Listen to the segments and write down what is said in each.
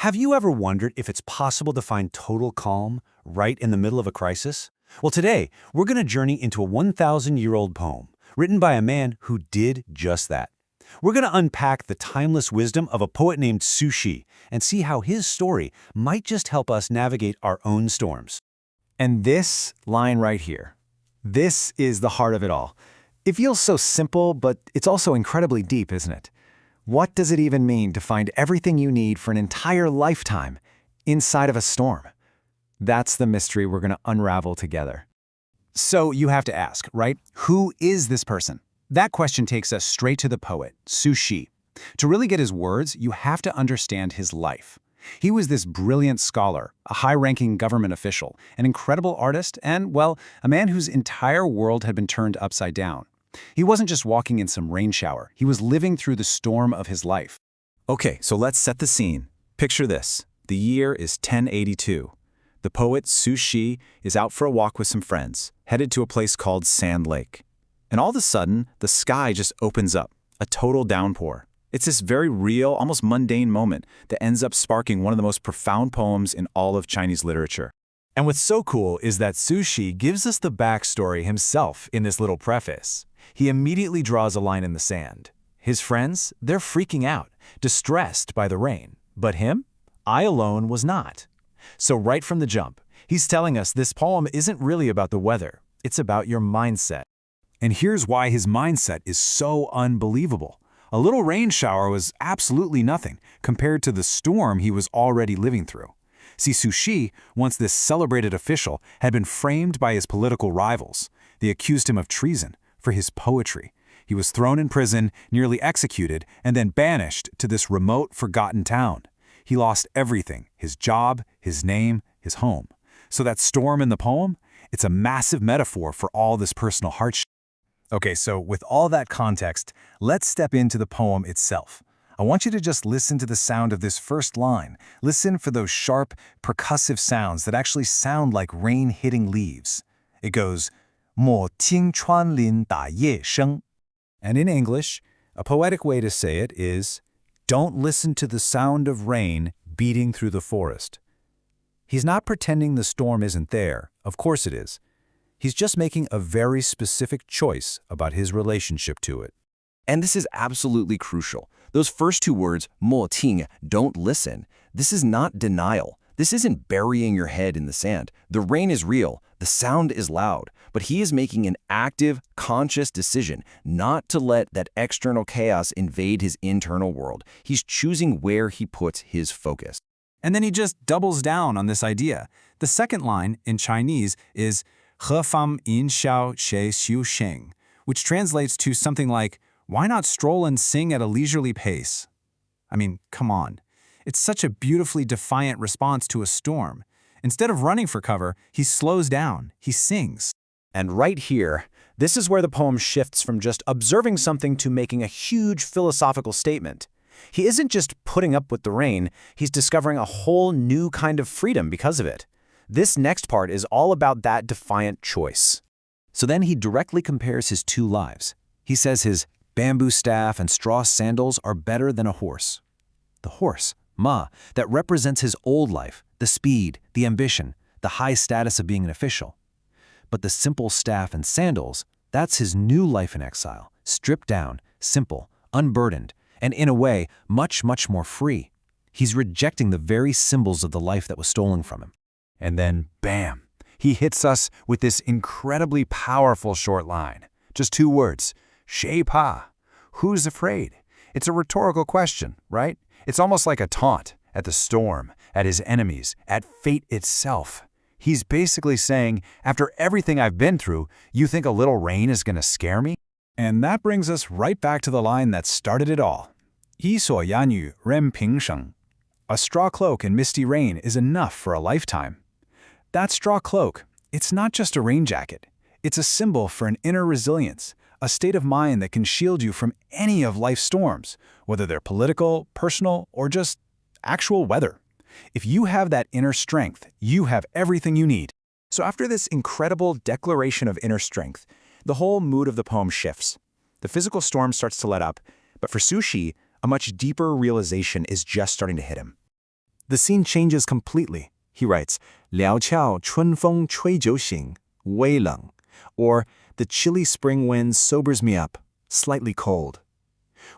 Have you ever wondered if it's possible to find total calm right in the middle of a crisis? Well, today, we're going to journey into a 1,000-year-old poem written by a man who did just that. We're going to unpack the timeless wisdom of a poet named Su Shi and see how his story might just help us navigate our own storms. And this line right here, this is the heart of it all. It feels so simple, but it's also incredibly deep, isn't it? What does it even mean to find everything you need for an entire lifetime inside of a storm? That's the mystery we're going to unravel together. So you have to ask, right? Who is this person? That question takes us straight to the poet, Su Shi. To really get his words, you have to understand his life. He was this brilliant scholar, a high-ranking government official, an incredible artist, and, well, a man whose entire world had been turned upside down. He wasn't just walking in some rain shower. He was living through the storm of his life. Okay, so let's set the scene. Picture this. The year is 1082. The poet Su Shi is out for a walk with some friends, headed to a place called Sand Lake. And all of a sudden, the sky just opens up, a total downpour. It's this very real, almost mundane moment that ends up sparking one of the most profound poems in all of Chinese literature. And what's so cool is that Su Shi gives us the backstory himself in this little preface. He immediately draws a line in the sand. His friends, they're freaking out, distressed by the rain. But him? I alone was not. So right from the jump, he's telling us this poem isn't really about the weather. It's about your mindset. And here's why his mindset is so unbelievable. A little rain shower was absolutely nothing compared to the storm he was already living through. See, Su Shi, once this celebrated official, had been framed by his political rivals. They accused him of treason for his poetry. He was thrown in prison, nearly executed, and then banished to this remote, forgotten town. He lost everything, his job, his name, his home. So that storm in the poem, it's a massive metaphor for all this personal hardship. Okay, so with all that context, let's step into the poem itself. I want you to just listen to the sound of this first line. Listen for those sharp, percussive sounds that actually sound like rain hitting leaves. It goes, "莫听穿林打叶声." And in English, a poetic way to say it is, "Don't listen to the sound of rain beating through the forest." He's not pretending the storm isn't there. Of course it is. He's just making a very specific choice about his relationship to it. And this is absolutely crucial. Those first two words, 莫听, don't listen. This is not denial. This isn't burying your head in the sand. The rain is real. The sound is loud. But he is making an active, conscious decision not to let that external chaos invade his internal world. He's choosing where he puts his focus. And then he just doubles down on this idea. The second line, in Chinese, is 何方吟啸谁修行, which translates to something like, why not stroll and sing at a leisurely pace? I mean, come on. It's such a beautifully defiant response to a storm. Instead of running for cover, he slows down, he sings. And right here, this is where the poem shifts from just observing something to making a huge philosophical statement. He isn't just putting up with the rain, he's discovering a whole new kind of freedom because of it. This next part is all about that defiant choice. So then he directly compares his two lives. He says his bamboo staff and straw sandals are better than a horse. The horse, Ma, that represents his old life, the speed, the ambition, the high status of being an official. But the simple staff and sandals, that's his new life in exile, stripped down, simple, unburdened, and in a way, much, much more free. He's rejecting the very symbols of the life that was stolen from him. And then, bam, he hits us with this incredibly powerful short line. Just two words, "Shay Pa." Who's afraid? It's a rhetorical question, right? It's almost like a taunt at the storm, at his enemies, at fate itself. He's basically saying, after everything I've been through, you think a little rain is going to scare me? And that brings us right back to the line that started it all. 一所哑女任平生. A straw cloak in misty rain is enough for a lifetime. That straw cloak, it's not just a rain jacket. It's a symbol for an inner resilience, a state of mind that can shield you from any of life's storms, whether they're political, personal, or just actual weather. If you have that inner strength, you have everything you need. So after this incredible declaration of inner strength, the whole mood of the poem shifts. The physical storm starts to let up, but for Su Shi, a much deeper realization is just starting to hit him. The scene changes completely. He writes, 辽峭春风吹酒醒, 微冷, or the chilly spring wind sobers me up, slightly cold.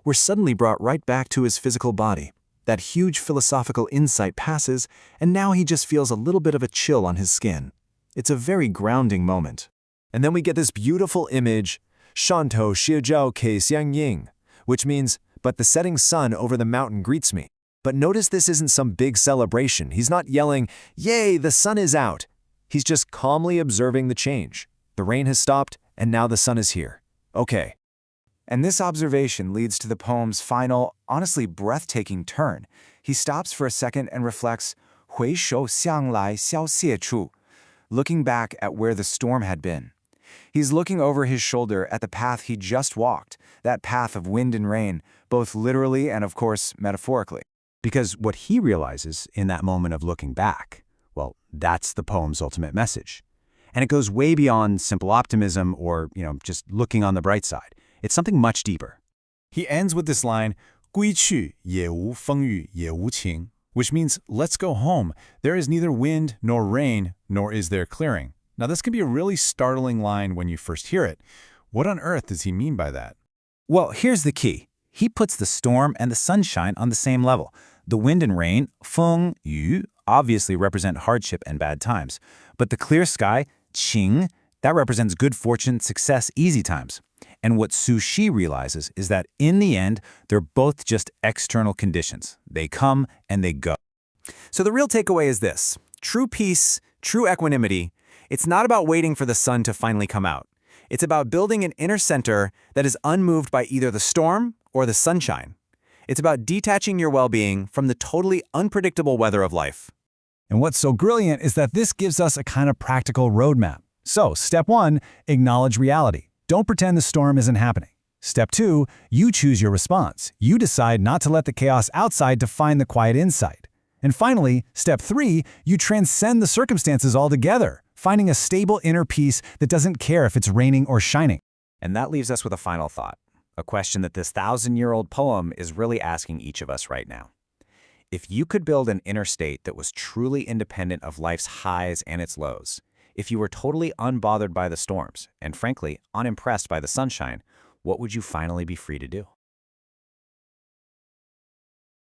We're suddenly brought right back to his physical body. That huge philosophical insight passes, and now he just feels a little bit of a chill on his skin. It's a very grounding moment. And then we get this beautiful image, 上头是照给相迎, which means, but the setting sun over the mountain greets me. But notice this isn't some big celebration. He's not yelling, yay, the sun is out. He's just calmly observing the change. The rain has stopped, and now the sun is here. Okay. And this observation leads to the poem's final, honestly breathtaking turn. He stops for a second and reflects, 回首向来消泄处, looking back at where the storm had been. He's looking over his shoulder at the path he just walked, that path of wind and rain, both literally and, of course, metaphorically. Because what he realizes in that moment of looking back, well, that's the poem's ultimate message. And it goes way beyond simple optimism or, just looking on the bright side. It's something much deeper. He ends with this line, 归去也无风雨也无晴, which means, let's go home. There is neither wind nor rain, nor is there clearing. Now, this can be a really startling line when you first hear it. What on earth does he mean by that? Well, here's the key. He puts the storm and the sunshine on the same level. The wind and rain, 风雨, obviously represent hardship and bad times. But the clear sky, 晴, that represents good fortune, success, easy times. And what Su Shi realizes is that in the end, they're both just external conditions. They come and they go. So the real takeaway is this. True peace, true equanimity, it's not about waiting for the sun to finally come out. It's about building an inner center that is unmoved by either the storm or the sunshine. It's about detaching your well-being from the totally unpredictable weather of life. And what's so brilliant is that this gives us a kind of practical roadmap. So, step 1, acknowledge reality. Don't pretend the storm isn't happening. Step 2, you choose your response. You decide not to let the chaos outside define the quiet inside. And finally, step 3, you transcend the circumstances altogether, finding a stable inner peace that doesn't care if it's raining or shining. And that leaves us with a final thought, a question that this 1,000-year-old poem is really asking each of us right now. If you could build an inner state that was truly independent of life's highs and its lows, if you were totally unbothered by the storms, and frankly, unimpressed by the sunshine, what would you finally be free to do?